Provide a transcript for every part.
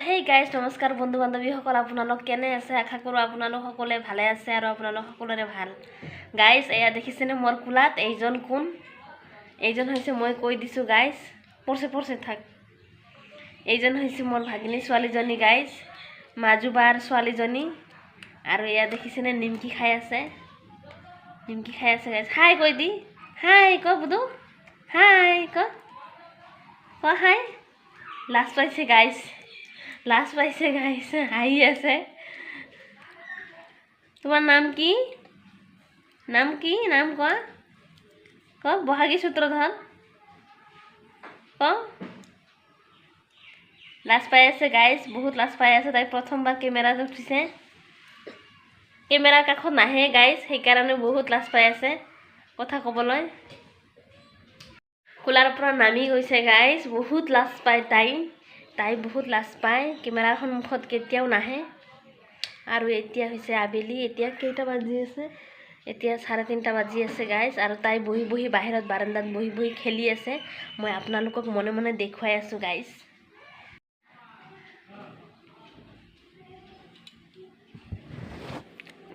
Hey guys নমস্কাৰ বন্ধু বান্ধৱীসকল, আপোনালোক কেনে আছে? আশা কৰোঁ আপোনালোক সকলোৱে ভালে আছে আৰু আপোনালোক সকলোৰে ভাল। গাইজ এয়া দেখিছেনে মোৰ কোলাত এইজন কোন? এইজন হৈছে, মই কৈ দিছোঁ গাইজ, পৰছে থাক। এইজন হৈছে মোৰ ভাগিনী ছোৱালীজনী গাইজ, মাজুবাৰ ছোৱালীজনী। আৰু এয়া দেখিছেনে নিমকি খাই আছে, গাইজ। হাই কৈ দি, হাই ক বুধু, হাই ক হাই। লাজ পাইছে গাইজ, হাঁহি আছে। তোমাৰ নাম কি? নাম কোৱা বহাগী সূত্ৰধৰ ক। লাজ পাই আছে গাইজ, বহুত লাজ পাই আছে। তাই প্ৰথমবাৰ কেমেৰাত উঠিছে, কেমেৰাৰ কাষত নাহে গাইজ, সেইকাৰণে বহুত লাজ পাই আছে কথা ক'বলৈ। কোলাৰ পৰা নামি গৈছে গাইজ, বহুত লাজ পায় তাই বহুত লাজ পায়, কেমেৰাৰ সন্মুখত কেতিয়াও নাহে। আৰু এতিয়া হৈছে আবেলি, এতিয়া কেইটা বাজি আছে? এতিয়া 3:30 বাজি আছে গাইজ। আৰু তাই বহি বাহিৰত বাৰান্দাত বহি খেলি আছে। মই আপোনালোকক মনে মনে দেখুৱাই আছোঁ গাইজ।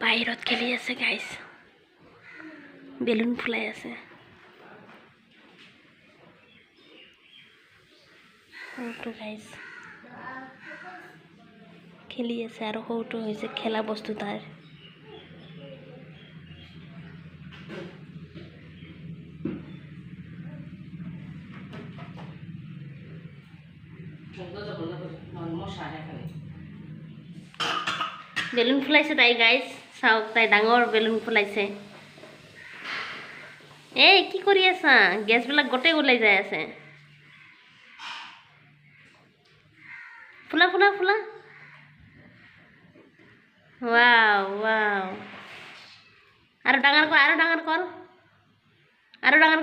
বাহিৰত খেলি আছে গাইজ, বেলুন ফুলাই আছে। সৰুটো গাইজ খেলি আছে, আৰু সৰুটো হৈছে খেলা বস্তু তাৰ। বেলুন ফুলাইছে তাই গাইজ, চাওক তাই ডাঙৰ বেলুন ফুলাইছে। এই কি কৰি আছা? গেছবিলাক গোটেই ওলাই যাই আছে। ফুলা ৱাও। আৰু ডাঙৰ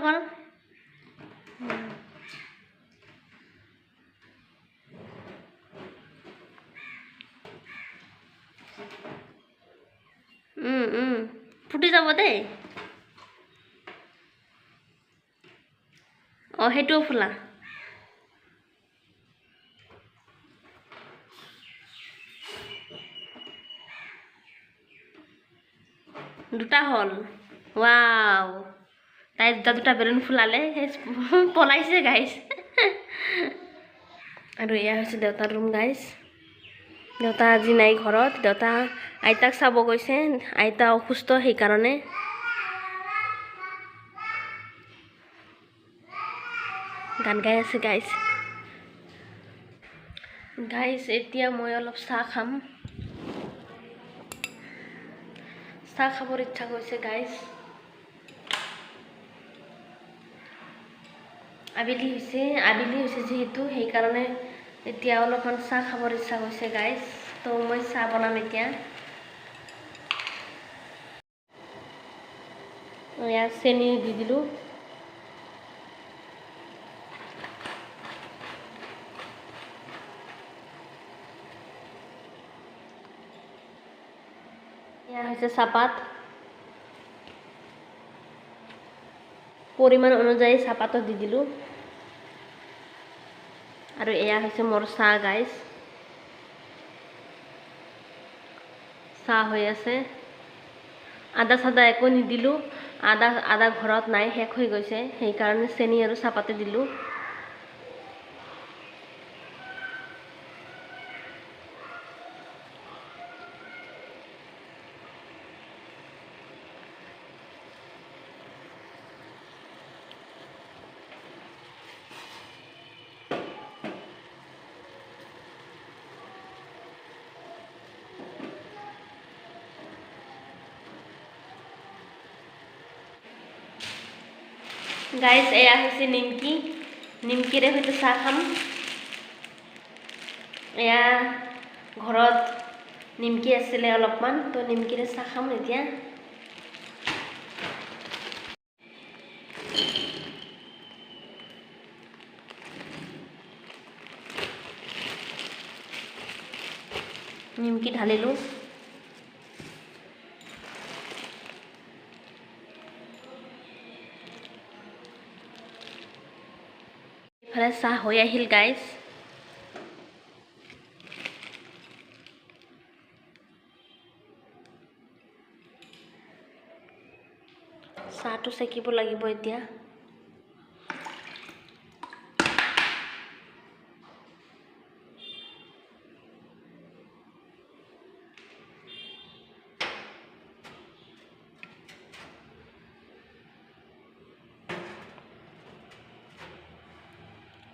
কৰ। ফুটি যাব দেই। সেইটোও ফুলা। দুটা হ'ল। ৱাও, তাই দুটা বেলুন ফুলালে, পলাইছে গাইজ। আৰু এয়া হৈছে দেউতাৰ ৰুম গাইজ। দেউতা আজি নাই ঘৰত, দেউতা আইতাক চাব গৈছে। আইতা অসুস্থ, সেইকাৰণে। গান গাই আছে গাইজ। এতিয়া মই অলপ চাহ খাম। চাহ খাবৰ ইচ্ছা গৈছে গাইজ। আবেলি হৈছে যিহেতু, সেইকাৰণে এতিয়া অলপমান চাহ খাবৰ ইচ্ছা গৈছে গাইজ। তো মই চাহ বনাম এতিয়া। এয়া চেনি দি দিলোঁ। এয়া হৈছে চাহপাত, পৰিমাণ অনুযায়ী চাহপাতো দি দিলোঁ। আৰু এয়া হৈছে মোৰ চাহ গাইজ, চাহ হৈ আছে। আদা চাদা একো নিদিলোঁ, আদা ঘৰত নাই, শেষ হৈ গৈছে, সেইকাৰণে চেনি আৰু চাহপাতে দিলোঁ। গাইজ এয়া হৈছে নিমকিৰে হয়তো চাহ খাম। এয়া ঘৰত নিমকি আছিলে অলপমান, তো নিমকিৰে চাহ খাম এতিয়া। নিমকি ঢালিলোঁ। ইফালে চাহ হৈ আহিল গাইজ। চাহটো চেকিব লাগিব এতিয়া।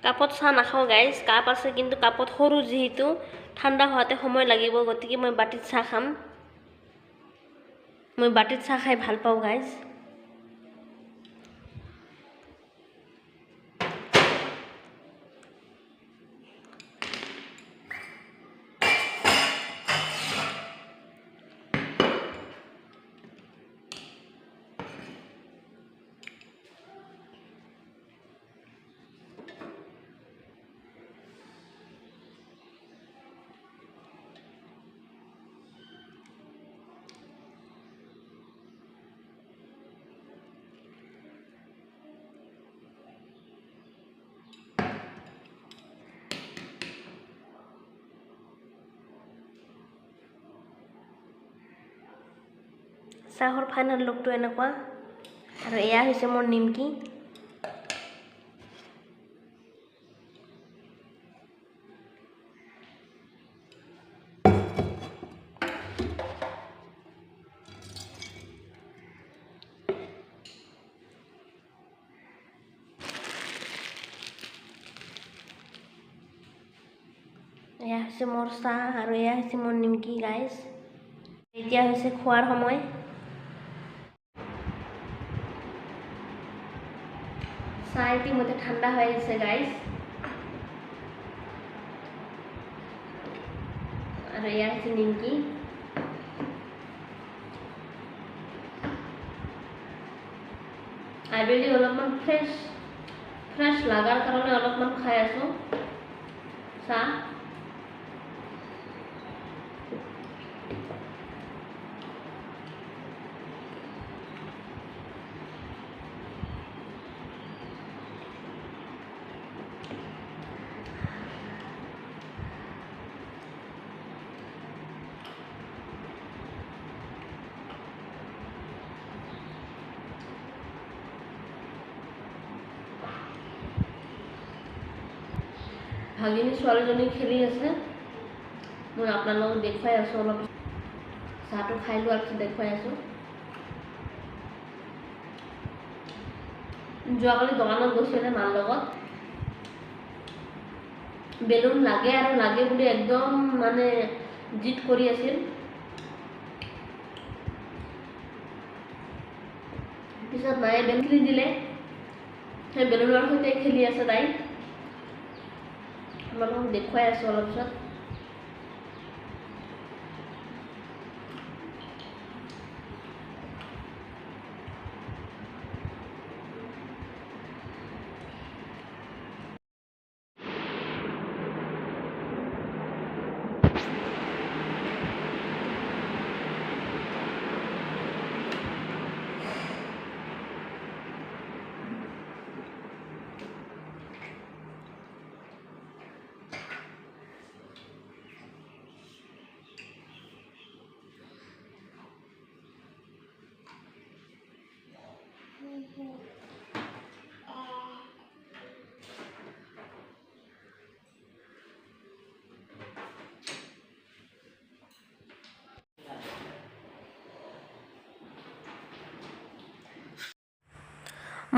কাপত চাহ নাখাওঁ গাইজ, কাপ আছে কিন্তু কাপত সৰু যিহেতু ঠাণ্ডা হোৱাতে সময় লাগিব, গতিকে মই বাটিত চাহ খাম। মই বাটিত চাহ খাই ভাল পাওঁ গাইজ। চাহৰ ফাইনেল লুকটো এনেকুৱা, আৰু এয়া হৈছে মোৰ নিমকি। এয়া হৈছে মোৰ চাহ আৰু এয়া হৈছে মোৰ নিমকি গাইজ। এতিয়া হৈছে খোৱাৰ সময়। চাহ ইতিমধ্যে ঠাণ্ডা হৈ আছে গাইজ, আৰু এয়া হৈছে নিমকি। আবেলি অলপমান ফ্ৰেছ লগাৰ কাৰণে অলপমান খাই আছো চাহ। ভাগিনী ছোৱালীজনী খেলি আছে, মই আপোনালোকক দেখুৱাই আছোঁ। অলপ চাহটো খাই লোৱাৰ পিছত দেখুৱাই আছোঁ। যোৱাকালি দোকানত গৈছিলে মাৰ লগত, বেলুন লাগে আৰু লাগে বুলি একদম মানে জিদ কৰি আছিল। পিছত মায়ে বেলুন কিনি দিলে, সেই বেলুনৰ সৈতে খেলি আছে তাই। আপোনালোকক দেখুৱাই আছোঁ অলপ পিছত।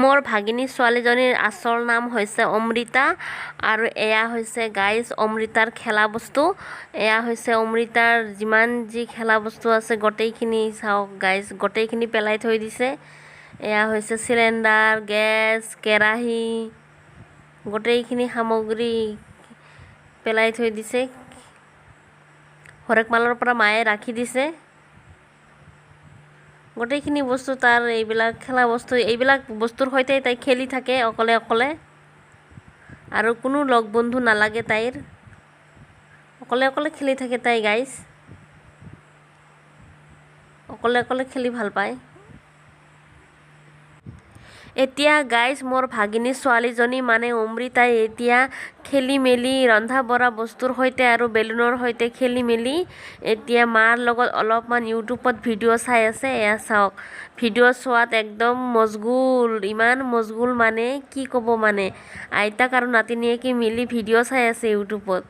মোৰ ভাগিনী ছোৱালীজনীৰ আচল নাম হৈছে অমৃতা, আৰু এয়া হৈছে গাইজ অমৃতাৰ খেলা বস্তু। এয়া হৈছে অমৃতাৰ যিমান যি খেলা বস্তু আছে গোটেইখিনি চাওক গাইজ, গোটেইখিনি পেলাই থৈ দিছে। এয়া হৈছে চিলিণ্ডাৰ, গেছ, কেৰাহী, গোটেইখিনি সামগ্ৰী পেলাই থৈ দিছে। হৰেকমালৰ পৰা মায়ে ৰাখি দিছে। গোটেইখিনি বস্তু তাৰ, এইবিলাক খেলা বস্তু, এইবিলাক বস্তুৰ সৈতে তাই খেলি থাকে অকলে অকলে, আৰু কোনো লগ বন্ধু নালাগে তাইৰ, অকলে অকলে খেলি থাকে তাই গাইজ, অকলে অকলে খেলি ভাল পায়। এতিয়া গাইজ মোৰ ভাগিনী ছোৱালীজনী মানে অমৃতাই এতিয়া খেলি মেলি ৰন্ধা বঢ়া বস্তুৰ সৈতে আৰু বেলুনৰ সৈতে খেলি মেলি এতিয়া মাৰ লগত অলপমান ইউটিউবত ভিডিঅ' চাই আছে। এয়া চাওক, ভিডিঅ' চোৱাত একদম মজগুল, ইমান মজগুল মানে কি ক'ব মানে। আইতাক আৰু নাতিনীয়েকে মিলি ভিডিঅ' চাই আছে ইউটিউবত।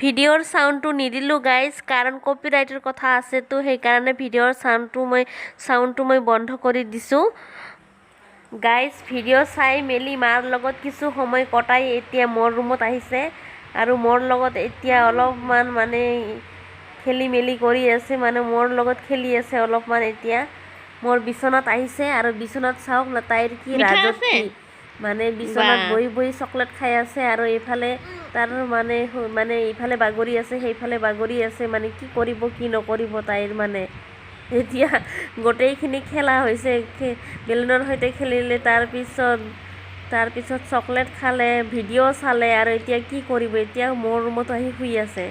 ভিডিঅ'ৰ চাউণ্ডটো নিদিলোঁ গাইজ, কাৰণ কপিৰাইটৰ কথা আছেতো, সেইকাৰণে ভিডিঅ'ৰ চাউণ্ডটো মই বন্ধ কৰি দিছোঁ। গাইজ ভিডিঅ' চাই মেলি মাৰ লগত কিছু সময় কটাই এতিয়া মোৰ ৰুমত আহিছে আৰু মোৰ লগত এতিয়া অলপমান মানে খেলি মেলি কৰি আছে, মানে মোৰ লগত খেলি আছে অলপমান। এতিয়া মোৰ বিচনাত আহিছে আৰু বিচনাত চাওক না তাইৰ কি ৰাজত্ব, মানে বিচনাত বহি বহি চকলেট খাই আছে আৰু এইফালে তাৰ মানে ইফালে বাগৰি আছে সেইফালে বাগৰি আছে, মানে কি কৰিব কি নকৰিব তাইৰ মানে। এতিয়া গোটেইখিনি খেলা হৈছে, বেলুনৰ সৈতে খেলিলে, তাৰপিছত চকলেট খালে, ভিডিঅ' চালে আৰু এতিয়া কি কৰিব, এতিয়া মোৰ ৰুমত আহি শুই আছে।